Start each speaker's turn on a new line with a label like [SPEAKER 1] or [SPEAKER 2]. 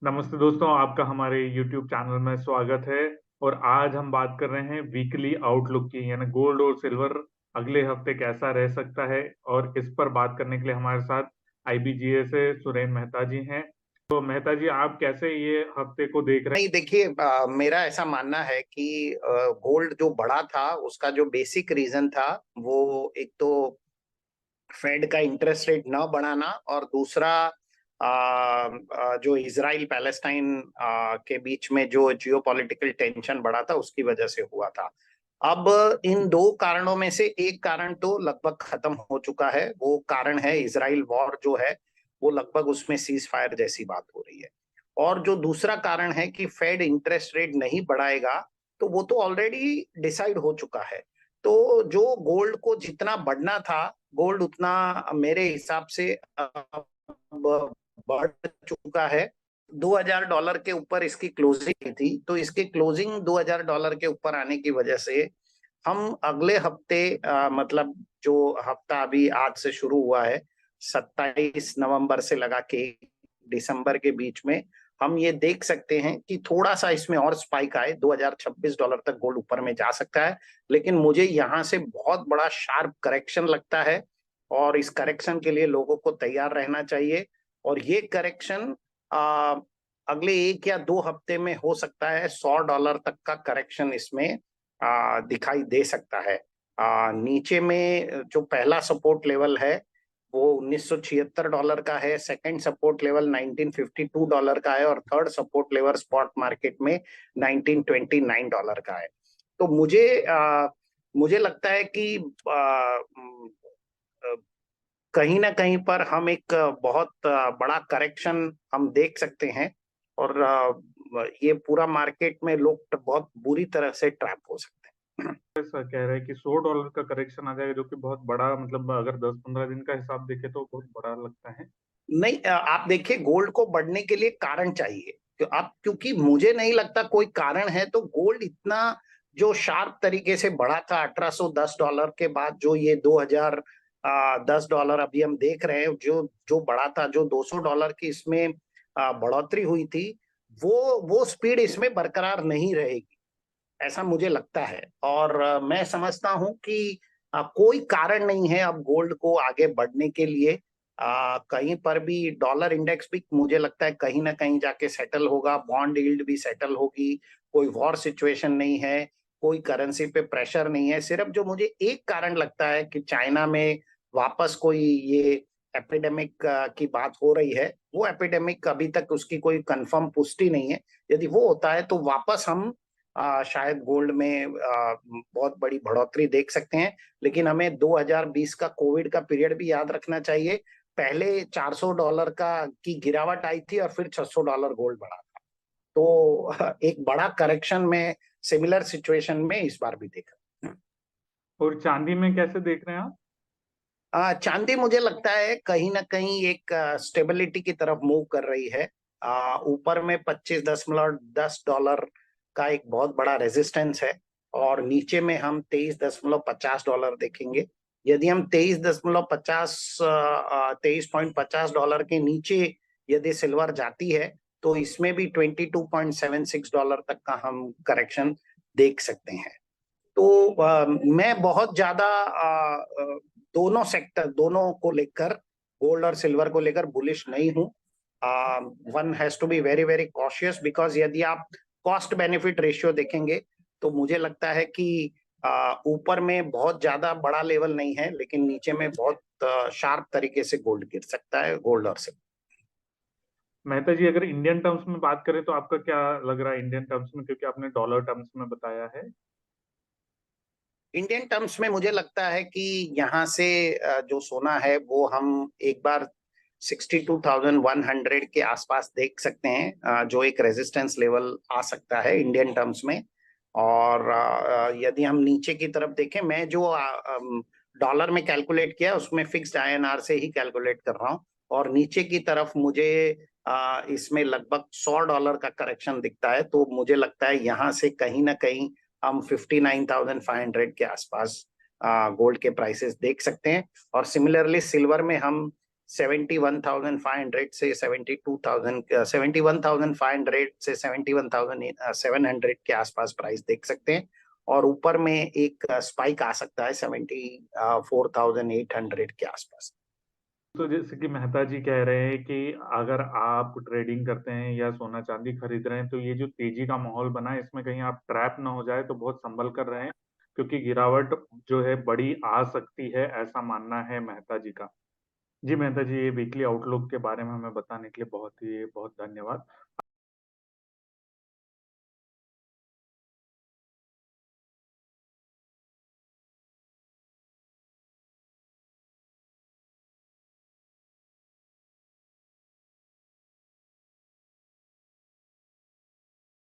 [SPEAKER 1] नमस्ते दोस्तों, आपका हमारे YouTube चैनल में स्वागत है। और आज हम बात कर रहे हैं वीकली आउटलुक की, यानी गोल्ड और सिल्वर अगले हफ्ते कैसा रह सकता है। और इस पर बात करने के लिए हमारे साथ IBGA से सुरेन मेहता जी हैं। तो मेहता जी, आप कैसे ये हफ्ते को देख रहे
[SPEAKER 2] नहीं, देखिए, मेरा ऐसा मानना है कि गोल्ड जो बढ़ा था उसका जो बेसिक रीजन था वो एक तो फेड का इंटरेस्ट रेट न बढ़ाना, और दूसरा जो इजराइल पैलेस्टाइन के बीच में जो जियोपॉलिटिकल टेंशन बढ़ा था उसकी वजह से हुआ था। अब इन दो कारणों में से एक कारण तो लगभग खत्म हो चुका है। वो कारण है इजराइल वॉर जो है, वो लगभग उसमें सीज फायर जैसी बात हो रही है। और जो दूसरा कारण है कि फेड इंटरेस्ट रेट नहीं बढ़ाएगा, तो वो तो ऑलरेडी डिसाइड हो चुका है। तो जो गोल्ड को जितना बढ़ना था, गोल्ड उतना मेरे हिसाब से अब बढ़ चुका है। $2000 के ऊपर इसकी क्लोजिंग थी, तो इसकी क्लोजिंग $2000 के ऊपर आने की वजह से हम अगले हफ्ते, मतलब जो हफ्ता अभी आज से शुरू हुआ है, 27 नवंबर से लगा के दिसंबर के बीच में, हम ये देख सकते हैं कि थोड़ा सा इसमें और स्पाइक आए। $2026 तक गोल्ड ऊपर में जा सकता है। लेकिन मुझे यहाँ से बहुत बड़ा शार्प करेक्शन लगता है, और इस करेक्शन के लिए लोगों को तैयार रहना चाहिए। और ये करेक्शन अगले 1 या 2 हफ्ते में हो सकता है। $100 तक का करेक्शन इसमें दिखाई दे सकता है। नीचे में जो पहला सपोर्ट लेवल है वो $1976 का है, सेकंड सपोर्ट लेवल $1952 का है, और third support level spot market में $1929 का है। तो मुझे लगता है कि कहीं ना कहीं पर हम एक बहुत बड़ा करेक्शन हम देख सकते हैं। और ये पूरा मार्केट में लोग बहुत बुरी तरह से ट्रैप हो सकते हैं।
[SPEAKER 1] हैं। ऐसा कह रहे हैं कि $100 का करेक्शन आ जाएगा, जो कि बहुत बड़ा, मतलब अगर 10-15 दिन का हिसाब देखे तो बहुत बड़ा लगता है।
[SPEAKER 2] नहीं, आप देखिए, गोल्ड को बढ़ने के लिए कारण चाहिए। क्योंकि मुझे नहीं लगता कोई कारण है, तो गोल्ड इतना जो शार्प तरीके से बढ़ा था $1810 के बाद, जो ये $2010 अभी हम देख रहे हैं, जो जो बढ़ा था, जो $200 की इसमें बढ़ोतरी हुई थी, वो स्पीड इसमें बरकरार नहीं रहेगी, ऐसा मुझे लगता है। और मैं समझता हूं कि कोई कारण नहीं है अब गोल्ड को आगे बढ़ने के लिए। कहीं पर भी डॉलर इंडेक्स भी मुझे लगता है कहीं ना कहीं जाके सेटल होगा, बॉन्ड यील्ड भी सेटल होगी। कोई वॉर सिचुएशन नहीं है, कोई करेंसी पे प्रेशर नहीं है। सिर्फ जो मुझे एक कारण लगता है कि चाइना में वापस कोई ये एपिडेमिक की बात हो रही है, वो एपिडेमिक अभी तक उसकी कोई कंफर्म पुष्टि नहीं है। यदि वो होता है तो वापस हम शायद गोल्ड में बहुत बड़ी बढ़ोतरी देख सकते हैं। लेकिन हमें 2020 का कोविड का पीरियड भी याद रखना चाहिए। पहले $400 का की गिरावट आई थी, और फिर $600 गोल्ड बढ़ा था। तो एक बड़ा करेक्शन में सिमिलर सिचुएशन में इस बार भी देखा।
[SPEAKER 1] और चांदी में कैसे देख रहे हैं आप?
[SPEAKER 2] चांदी मुझे लगता है कहीं ना कहीं एक स्टेबिलिटी की तरफ मूव कर रही है। ऊपर में $25.10 का एक बहुत बड़ा रेजिस्टेंस है, और नीचे में हम $23.50 देखेंगे। यदि हम 23.50 के नीचे यदि सिल्वर जाती है, तो इसमें भी $22.76 तक का हम करेक्शन देख सकते हैं। तो मैं बहुत ज्यादा दोनों सेक्टर, दोनों को लेकर, गोल्ड और सिल्वर को लेकर बुलिश नहीं हूं। One has to be very very cautious, because यदि आप कॉस्ट बेनिफिट रेशियो देखेंगे, तो मुझे लगता है कि ऊपर में बहुत ज्यादा बड़ा लेवल नहीं है, लेकिन नीचे में बहुत शार्प तरीके से गोल्ड गिर सकता है, गोल्ड और सिल्वर।
[SPEAKER 1] मेहता जी, अगर इंडियन टर्म्स में बात करें तो आपका क्या लग रहा है इंडियन टर्म्स में, क्योंकि आपने डॉलर टर्म्स में बताया है।
[SPEAKER 2] इंडियन टर्म्स में मुझे लगता है कि यहाँ से जो सोना है वो हम एक बार 62,100 के आसपास देख सकते हैं, जो एक रेजिस्टेंस लेवल आ सकता है इंडियन टर्म्स में। और यदि हम नीचे की तरफ देखें, मैं जो डॉलर में कैलकुलेट किया उसमें फिक्स्ड INR से ही कैलकुलेट कर रहा हूँ, और नीचे की तरफ मुझे इसमें लगभग $100 का करेक्शन दिखता है। तो मुझे लगता है यहाँ से कहीं ना कहीं हम 59,500 के आसपास गोल्ड के प्राइसेस देख सकते हैं। और सिमिलरली सिल्वर में हम 71,500 से 71,500 से 71,700 के आसपास प्राइस देख सकते हैं, और ऊपर में एक स्पाइक आ सकता है 74,800 के आसपास।
[SPEAKER 1] तो जैसे कि मेहता जी कह रहे हैं कि अगर आप ट्रेडिंग करते हैं या सोना चांदी खरीद रहे हैं तो ये जो तेजी का माहौल बना है इसमें कहीं आप ट्रैप ना हो जाए तो बहुत संभल कर रहे हैं, क्योंकि गिरावट जो है बड़ी आ सकती है, ऐसा मानना है मेहता जी का। जी मेहता जी, ये वीकली आउटलुक के बारे में हमें बताने के लिए बहुत धन्यवाद।